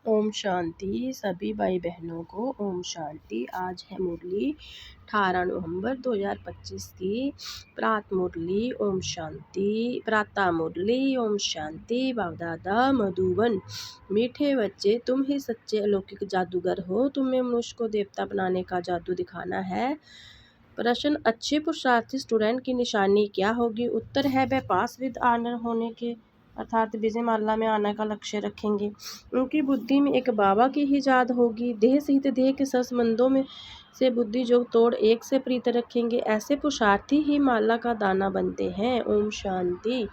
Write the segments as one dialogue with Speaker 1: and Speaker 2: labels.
Speaker 1: ओम शांति। सभी भाई बहनों को ओम शांति। आज है मुरली 18 नवंबर 2025 की प्रात मुरली। ओम शांति। प्रातः मुरली। ओम शांति। बाप-दादा मधुबन। मीठे बच्चे, तुम ही सच्चे अलौकिक जादूगर हो। तुम्हें मनुष्य को देवता बनाने का जादू दिखाना है। प्रश्न, अच्छे पुरुषार्थी स्टूडेंट की निशानी क्या होगी? उत्तर है, वह पास विद ऑनर होने के अर्थात विजयमाला में आने का लक्ष्य रखेंगे। उनकी बुद्धि में एक बाबा की ही याद होगी। देह सहित देह के संबंधों में से बुद्धि जो तोड़ एक से प्रीत रखेंगे। ऐसे पुरुषार्थी ही माला का दाना बनते हैं। ओम शांति।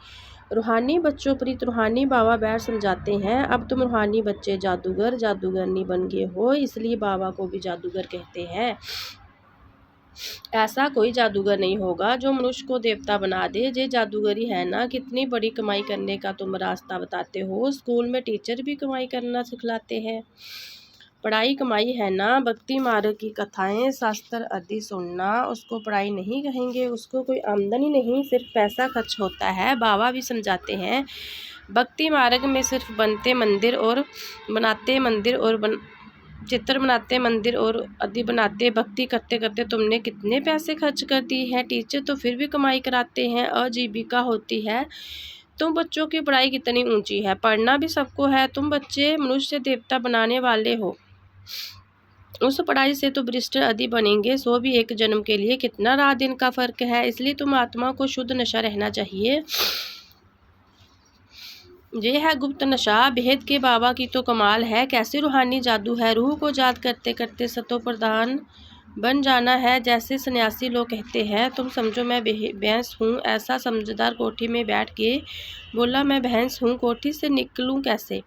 Speaker 1: रूहानी बच्चों प्रीत रूहानी बाबा बैठ समझाते हैं, अब तुम रूहानी बच्चे जादूगरनी बन गए हो, इसलिए बाबा को भी जादूगर कहते हैं। ऐसा कोई जादूगर नहीं होगा जो मनुष्य को देवता बना दे। ये जादूगरी है ना। कितनी बड़ी कमाई करने का तुम रास्ता बताते हो। स्कूल में टीचर भी कमाई करना सिखलाते हैं। पढ़ाई कमाई है ना। भक्ति मार्ग की कथाएं शास्त्र आदि सुनना, उसको पढ़ाई नहीं कहेंगे। उसको कोई आमदनी नहीं, सिर्फ पैसा खर्च होता है। बाबा भी समझाते हैं, भक्ति मार्ग में सिर्फ बनाते मंदिर और चित्र बनाते मंदिर और आदि बनाते, भक्ति करते करते तुमने कितने पैसे खर्च कर दिए हैं। टीचर तो फिर भी कमाई कराते हैं, आजीविका होती है। तुम बच्चों की पढ़ाई कितनी ऊंची है। पढ़ना भी सबको है। तुम बच्चे मनुष्य देवता बनाने वाले हो। उस पढ़ाई से तो बरिस्टर आदि बनेंगे, सो भी एक जन्म के लिए कितना रात दिन का फर्क है। इसलिए तुम आत्मा को शुद्ध नशा रहना चाहिए। ये है गुप्त नशा, भेद के बाबा की तो कमाल है। कैसे रूहानी जादू है। रूह को याद करते करते सतो प्रधान बन जाना है। जैसे सन्यासी लोग कहते हैं, तुम समझो मैं भैंस हूँ। ऐसा समझदार कोठी में बैठ के बोला, मैं भैंस हूँ, कोठी से निकलूँ कैसे।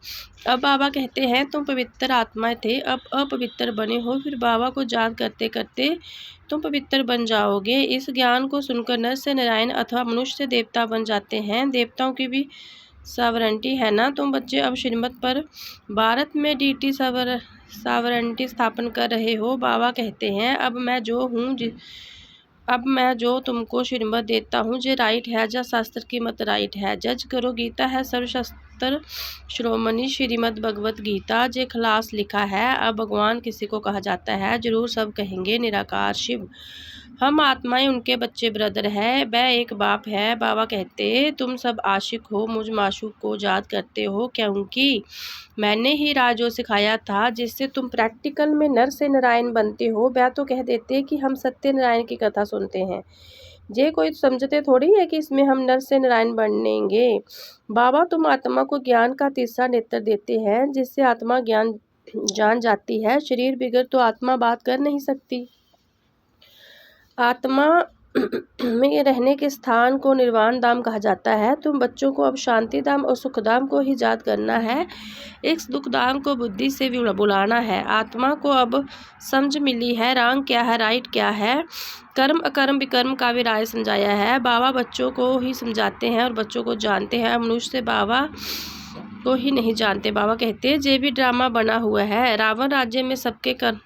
Speaker 1: अब बाबा कहते हैं, तुम पवित्र आत्माएं थे, अब अपवित्र बने हो। फिर बाबा को याद करते करते तुम पवित्र बन जाओगे। इस ज्ञान को सुनकर नर से नारायण अथवा मनुष्य से देवता बन जाते हैं। देवताओं की भी सावरेंटी है ना। तुम बच्चे अब श्रीमत पर भारत में डीटी सावरेंटी स्थापन कर रहे हो। बाबा कहते हैं, अब मैं जो तुमको श्रीमत देता हूँ, जे राइट है या शास्त्र की मत राइट है। जज करो। गीता है सर्वशास्त्र श्रोमणी श्रीमद भगवत गीता, जे खलास लिखा है। अब भगवान किसी को कहा जाता है, जरूर सब कहेंगे निराकार शिव। हम आत्माएं उनके बच्चे ब्रदर है, वह एक बाप है। बाबा कहते, तुम सब आशिक हो, मुझ माशूक को याद करते हो, क्योंकि मैंने ही राजो सिखाया था, जिससे तुम प्रैक्टिकल में नर से नारायण बनते हो। वह तो कह देते कि हम सत्य नारायण की कथा सुनते हैं। ये कोई समझते थोड़ी है कि इसमें हम नर से नारायण बनेंगे। बाबा तुम आत्मा को ज्ञान का तीसरा नेत्र देते हैं, जिससे आत्मा ज्ञान जान जाती है। शरीर बिगड़ तो आत्मा बात कर नहीं सकती। आत्मा में रहने के स्थान को निर्वाण धाम कहा जाता है। तुम बच्चों को अब शांति धाम और सुख धाम को ही याद करना है। इस दुख धाम को बुद्धि से बुलाना है। आत्मा को अब समझ मिली है, रंग क्या है, राइट क्या है, कर्म अकर्म विकर्म का भी राय समझाया है। बाबा बच्चों को ही समझाते हैं और बच्चों को जानते हैं। मनुष्य से बाबा को ही नहीं जानते। बाबा कहते हैं, जे भी ड्रामा बना हुआ है। रावण राज्य में सबके कर्म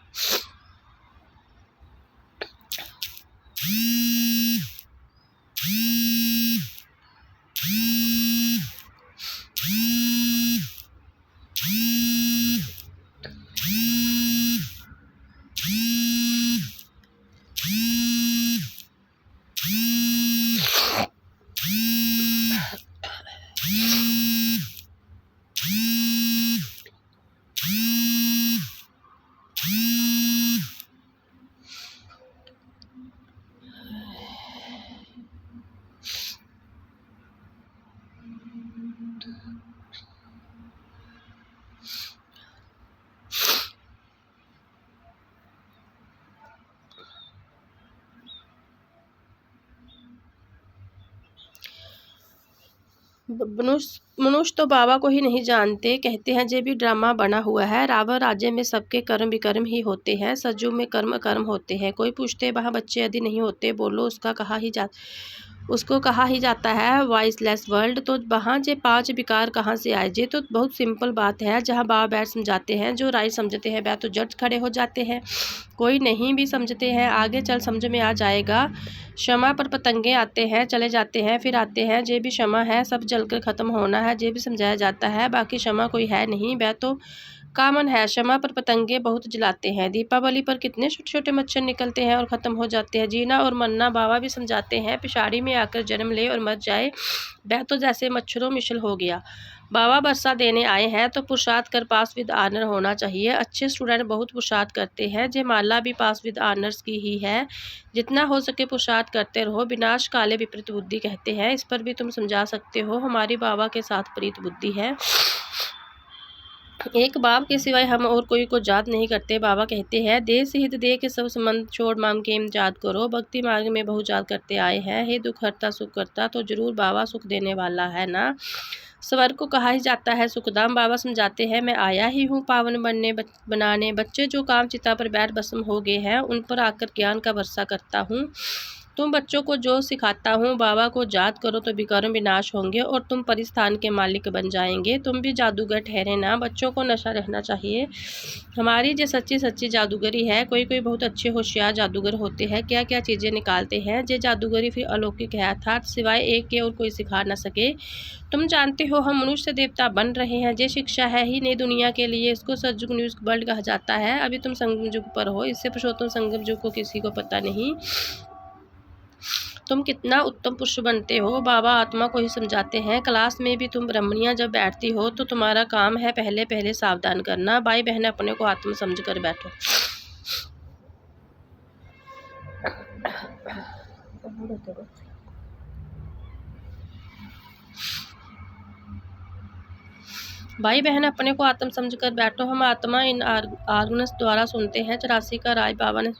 Speaker 1: मनुष्य तो बाबा को ही नहीं जानते। कहते हैं, जे भी ड्रामा बना हुआ है। रावण राज्य में सबके कर्म विकर्म ही होते हैं। सजू में कर्म अकर्म होते हैं। कोई पूछते, वहाँ बच्चे यदि नहीं होते। बोलो, उसको कहा ही जाता है वॉइसलेस वर्ल्ड। तो वहाँ जे 5 विकार कहाँ से आए। जे तो बहुत सिंपल बात है। जहाँ बाबा बैठ समझाते हैं, जो राय समझते हैं वह तो जट खड़े हो जाते हैं। कोई नहीं भी समझते हैं, आगे चल समझ में आ जाएगा। क्षमा पर पतंगे आते हैं, चले जाते हैं, फिर आते हैं। जे भी क्षमा है, सब जलकर ख़त्म होना है। जे भी समझाया जाता है, बाकी क्षमा कोई है नहीं। वह तो का मन है। क्षमा पर पतंगे बहुत जलाते हैं। दीपावली पर कितने छोटे छोटे मच्छर निकलते हैं और ख़त्म हो जाते हैं। जीना और मरना बाबा भी समझाते हैं। पिछाड़ी में आकर जन्म ले और मर जाए वह तो जैसे मच्छरों मिशल हो गया। बाबा बरसा देने आए हैं तो पुरुषार्थ कर पास विद आनर होना चाहिए। अच्छे स्टूडेंट बहुत पुरुषार्थ करते हैं। जयमाला भी पास विद आनर्स की ही है। जितना हो सके पुरुषार्थ करते रहो। विनाश काले विपरीत बुद्धि कहते हैं। इस पर भी तुम समझा सकते हो। हमारी बाबा के साथ प्रीत बुद्धि है। एक बाप के सिवाय हम और कोई को याद नहीं करते। बाबा कहते हैं देश हित दे के सब संबंध छोड़ माम के याद करो। भक्ति मार्ग में बहुत याद करते आए हैं। हे दुख हरता सुख करता तो जरूर बाबा सुख देने वाला है ना। स्वर्ग को कहा ही जाता है सुखधाम। बाबा समझाते हैं मैं आया ही हूँ पावन बनाने। बच्चे जो काम चिता पर बैठ भस्म हो गए हैं उन पर आकर ज्ञान का वर्षा करता हूँ। तुम बच्चों को जो सिखाता हूँ बाबा को याद करो तो विकर्म विनाश होंगे और तुम परिस्थान के मालिक बन जाएंगे। तुम भी जादूगर ठहरे ना। बच्चों को नशा रहना चाहिए। हमारी जो सच्ची सच्ची जादूगरी है। कोई कोई बहुत अच्छे होशियार जादूगर होते हैं। क्या क्या चीज़ें निकालते हैं। जे जादूगरी फिर अलौकिक है अर्थात सिवाय एक के और कोई सिखा न सके। तुम जानते हो हम मनुष्य देवता बन रहे हैं। जे शिक्षा है ही नई दुनिया के लिए। इसको सतयुग न्यूज वर्ल्ड कहा जाता है। अभी तुम संगम युग पर हो। इससे पुरुषोत्तम संगम युग को किसी को पता नहीं। तुम कितना उत्तम पुरुष बनते हो। बाबा आत्मा को ही समझाते हैं। क्लास में भी तुम ब्रह्मणियाँ जब बैठती हो तो तुम्हारा काम है पहले पहले सावधान करना। भाई बहन अपने को आत्मा समझ कर बैठो। भाई बहन अपने को आत्म समझ कर बैठो। हम आत्मा इन आर्गनस द्वारा सुनते हैं। 84 का राज बाबा ने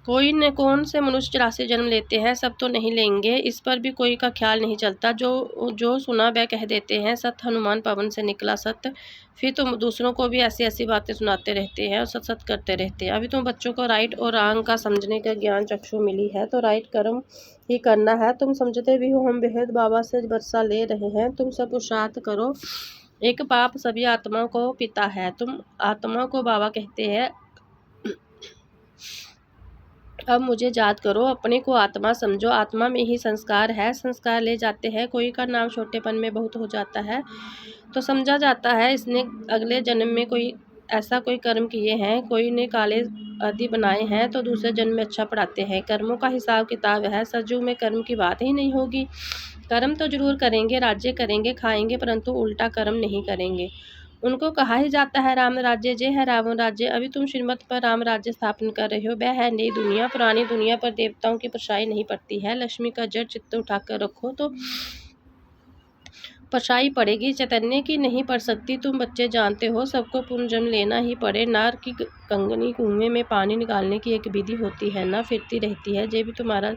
Speaker 1: कोई न कौन से मनुष्य 84 जन्म लेते हैं। सब तो नहीं लेंगे। इस पर भी कोई का ख्याल नहीं चलता। जो सुना वह कह देते हैं। सत हनुमान पवन से निकला सत्य। फिर तुम दूसरों को भी ऐसी ऐसी बातें सुनाते रहते हैं और सत सत करते रहते हैं। अभी तुम बच्चों को राइट और रॉन्ग का समझने का ज्ञान चक्षु मिली है तो राइट कर्म ही करना है। तुम समझते भी हो हम बेहद बाबा से वर्षा ले रहे हैं। तुम सब पुरुषार्थ करो। एक बाप सभी आत्मा को पिता है। तुम आत्मा को बाबा कहते हैं। अब मुझे याद करो। अपने को आत्मा समझो। आत्मा में ही संस्कार है। संस्कार ले जाते हैं। कोई का नाम छोटेपन में बहुत हो जाता है तो समझा जाता है इसने अगले जन्म में कोई ऐसा कोई कर्म किए हैं। कोई ने काले आदि बनाए हैं तो दूसरे जन्म में अच्छा पढ़ाते हैं। कर्मों का हिसाब किताब है। सतयुग में कर्म की बात ही नहीं होगी। कर्म तो जरूर करेंगे। राज्य करेंगे खाएंगे परंतु उल्टा कर्म नहीं करेंगे। उनको कहा ही जाता है राम राज्य। जय है रावण राज्य। अभी तुम श्रीमत पर राम राज्य स्थापन कर रहे हो। वह है नई दुनिया। पुरानी दुनिया पर देवताओं की परछाई नहीं पड़ती है। लक्ष्मी का जड़ चित्त उठाकर रखो तो परछाई पड़ेगी। चैतन्य की नहीं पड़ सकती। तुम बच्चे जानते हो सबको पुनर्जन्म लेना ही पड़े। नार की कंगनी कुएं में पानी निकालने की एक विधि होती है ना फिरती रहती है। ये भी तुम्हारा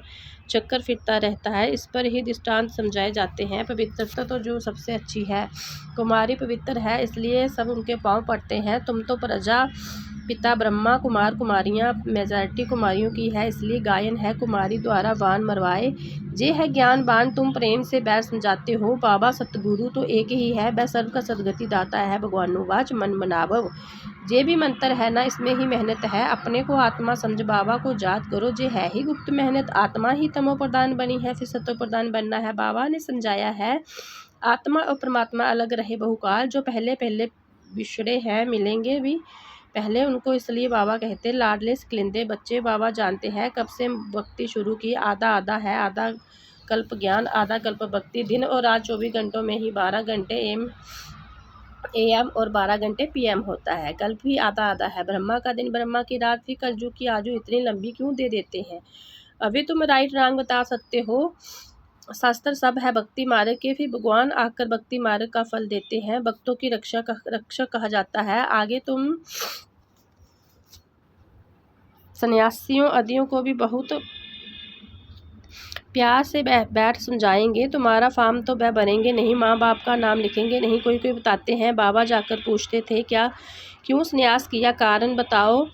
Speaker 1: चक्कर फिरता रहता है। इस पर ही दृष्टांत समझाए जाते हैं। पवित्रता तो जो सबसे अच्छी है। कुमारी पवित्र है इसलिए सब उनके पाँव पड़ते हैं। तुम तो प्रजा पिता ब्रह्मा कुमार कुमारियाँ मेजॉरिटी कुमारियों की है इसलिए गायन है कुमारी द्वारा वान मरवाए। जे है ज्ञान बान तुम प्रेम से बैर समझाते हो। बाबा सतगुरु तो एक ही है। वह सर्व का सदगति दाता है। भगवानुवाच मन मनाभव। जे भी मंत्र है ना इसमें ही मेहनत है। अपने को आत्मा समझ बाबा को याद करो। जे है ही गुप्त मेहनत। आत्मा ही तमो प्रधान बनी है फिर सतो प्रधान बनना है। बाबा ने समझाया है आत्मा और परमात्मा अलग रहे बहुकाल। जो पहले पहले बिछड़े हैं मिलेंगे भी पहले उनको। इसलिए बाबा कहते लाडले सिकलिंदे बच्चे। बाबा जानते हैं कब से भक्ति शुरू की। आधा आधा है। आधा कल्प ज्ञान आधा कल्प भक्ति। दिन और रात 24 घंटों में ही 12 घंटे AM और 12 घंटे PM होता है। कल्प ही आधा आधा है। ब्रह्मा का दिन ब्रह्मा की रात भी कलयुग की आजू इतनी लंबी क्यों दे देते हैं। अभी तुम राइट रॉन्ग बता सकते हो। शास्त्र सब है भक्ति मार्ग के। फिर भगवान आकर भक्ति मार्ग का फल देते हैं। भक्तों की रक्षक कहा जाता है। आगे तुम सन्यासियों आदियों को भी बहुत प्यार से बैठ समझाएंगे। तुम्हारा फार्म तो वह भरेंगे नहीं। माँ बाप का नाम लिखेंगे नहीं। कोई कोई बताते हैं बाबा जाकर पूछते थे क्या क्यों संन्यास किया कारण बताओ।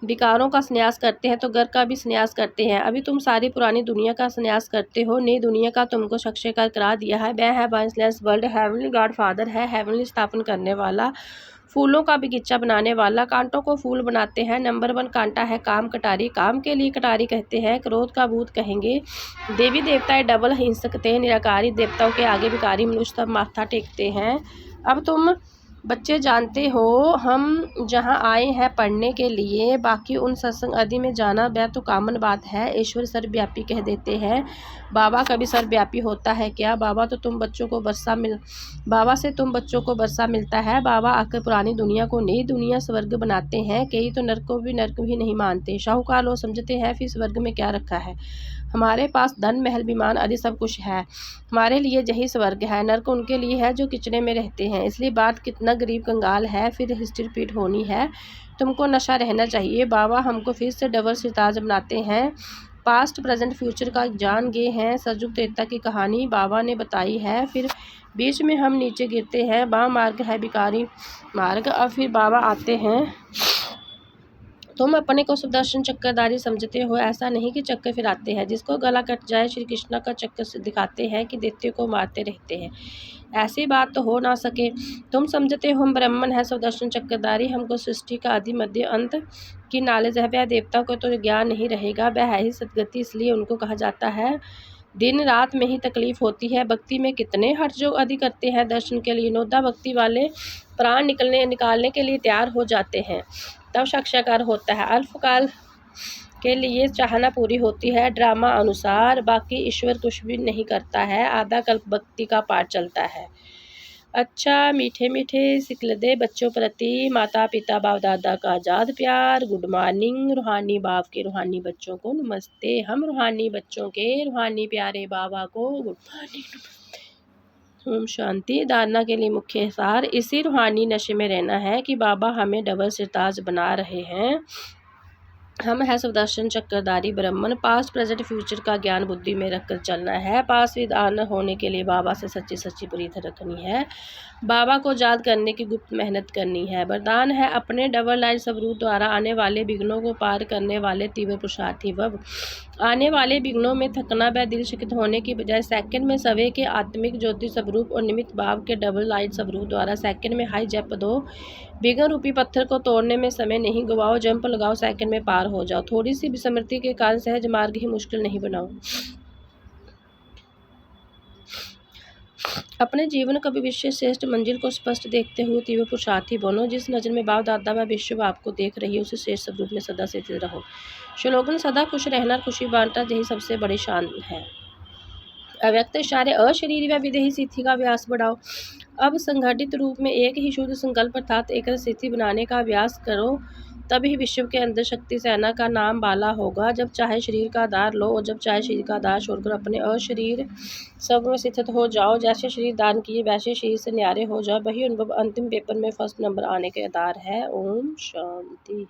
Speaker 1: विकारों का संन्यास करते हैं तो घर का भी संन्यास करते हैं। अभी तुम सारी पुरानी दुनिया का संन्यास करते हो। नई दुनिया का तुमको साक्षात्कार करा दिया है। वह है बाइसलेस वर्ल्ड। हेवनली गॉड फादर है। हेवनली स्थापन करने वाला फूलों का बगीचा बनाने वाला, कांटों को फूल बनाते हैं। नंबर 1 कांटा है काम कटारी, काम के लिए कटारी कहते हैं। क्रोध का भूत कहेंगे। देवी देवता डबल हिंसक थे, निराकारी देवताओं के आगे भिखारी मनुष्य सब माथा टेकते हैं। अब तुम बच्चे जानते हो हम जहाँ आए हैं पढ़ने के लिए, बाकी उन सत्संग आदि में जाना वह तो कॉमन बात है। ईश्वर सर्वव्यापी कह देते हैं। बाबा कभी सर्वव्यापी होता है क्या? बाबा से तुम बच्चों को वर्षा मिलता है। बाबा आकर पुरानी दुनिया को नई दुनिया स्वर्ग बनाते हैं। कई तो नर्क को भी नर्क भी नहीं मानते। शाहूकार लोग समझते हैं फिर स्वर्ग में क्या रखा है। हमारे पास धन महल विमान आदि सब कुछ है, हमारे लिए यही स्वर्ग है। नर्क उनके लिए है जो किचने में रहते हैं। इसलिए बात कितना गरीब कंगाल है, फिर हिस्ट्री रिपीट होनी है। तुमको नशा रहना चाहिए। बाबा हमको फिर से डबल सिताज बनाते हैं। पास्ट प्रेजेंट फ्यूचर का जान गए हैं। सतयुग त्रेता की कहानी बाबा ने बताई है। फिर बीच में हम नीचे गिरते हैं। बाम मार्ग है भिखारी मार्ग। अब फिर बाबा आते हैं। तुम अपने को सुदर्शन चक्रधारी समझते हो, ऐसा नहीं कि चक्कर फिराते हैं। जिसको गला कट जाए श्री कृष्ण का चक्कर से दिखाते हैं कि दैत्यों को मारते रहते हैं। ऐसी बात तो हो ना सके। तुम समझते हो हम ब्राह्मण है सुदर्शन चक्रधारी, हमको सृष्टि का आदि मध्य अंत की नॉलेज है। वह देवता को तो ज्ञान नहीं रहेगा, वह है ही सदगति, इसलिए उनको कहा जाता है दिन रात में ही तकलीफ होती है। भक्ति में कितने हठ जो आदि करते हैं दर्शन के लिए। नोदा भक्ति वाले प्राण निकालने के लिए तैयार हो जाते हैं, तब साक्षात्कार होता है। अल्पकाल के लिए चाहना पूरी होती है ड्रामा अनुसार, बाकी ईश्वर कुछ भी नहीं करता है। आधा कल्प भक्ति का पाठ चलता है। अच्छा मीठे मीठे सिकलदे बच्चों प्रति माता पिता बाप दादा का आज़ाद प्यार। गुड मॉर्निंग रूहानी बाप के रूहानी बच्चों को नमस्ते। हम रूहानी बच्चों के रूहानी प्यारे बाबा को गुड मॉर्निंग। ओम शांति। धारणा के लिए मुख्य सार, इसी रूहानी नशे में रहना है कि बाबा हमें डबल सिरताज बना रहे हैं। हम है सुदर्शन चक्रधारी ब्राह्मण। पास्ट प्रेजेंट फ्यूचर का ज्ञान बुद्धि में रखकर चलना है। पास विधान होने के लिए बाबा से सच्ची सच्ची प्रीत रखनी है। बाबा को याद करने की गुप्त मेहनत करनी है। वरदान है अपने डबल लाइन स्वरूप द्वारा आने वाले विघ्नों को पार करने वाले तीव्र पुरुषार्थी भव। आने वाले विघ्नों में थकना व दिल शिक्षित होने की बजाय सेकंड में सवे के आत्मिक ज्योति स्वरूप और निमित्त भाव के डबल लाइन स्वरूप द्वारा सेकंड में हाई जंप दो। विघ्न रूपी पत्थर को तोड़ने में समय नहीं गवाओ, जंप लगाओ, सेकंड में पार हो जाओ। थोड़ी सी विस्मृति के कारण सहज मार्ग ही मुश्किल नहीं बनाओ। अपने जीवन का भविष्य श्रेष्ठ मंजिल को स्पष्ट देखते हुए तीव्र पुरुषार्थी बनो। जिस नजर में बाप दादा व विश्व आपको देख रही है, उसे श्रेष्ठ स्वरूप में सदा स्थित रहो। श्लोगन सदा खुश रहना, खुशी बांटना, यही सबसे बड़ी शान है। अव्यक्त इशारे अशरीरी व विदेही सिद्धि का अभ्यास बढ़ाओ। अब संगठित रूप में एक ही शुद्ध संकल्प अर्थात एक स्थिति बनाने का अभ्यास करो, तभी विश्व के अंदर शक्ति सेना का नाम बाला होगा। जब चाहे शरीर का आधार लो और जब चाहे शरीर का आधार छोड़कर अपने अशरीर सब में स्थित हो जाओ। जैसे शरीर दान किए वैसे शरीर से न्यारे हो जाओ। वही अनुभव अंतिम पेपर में फर्स्ट नंबर आने के आधार है। ओम शांति।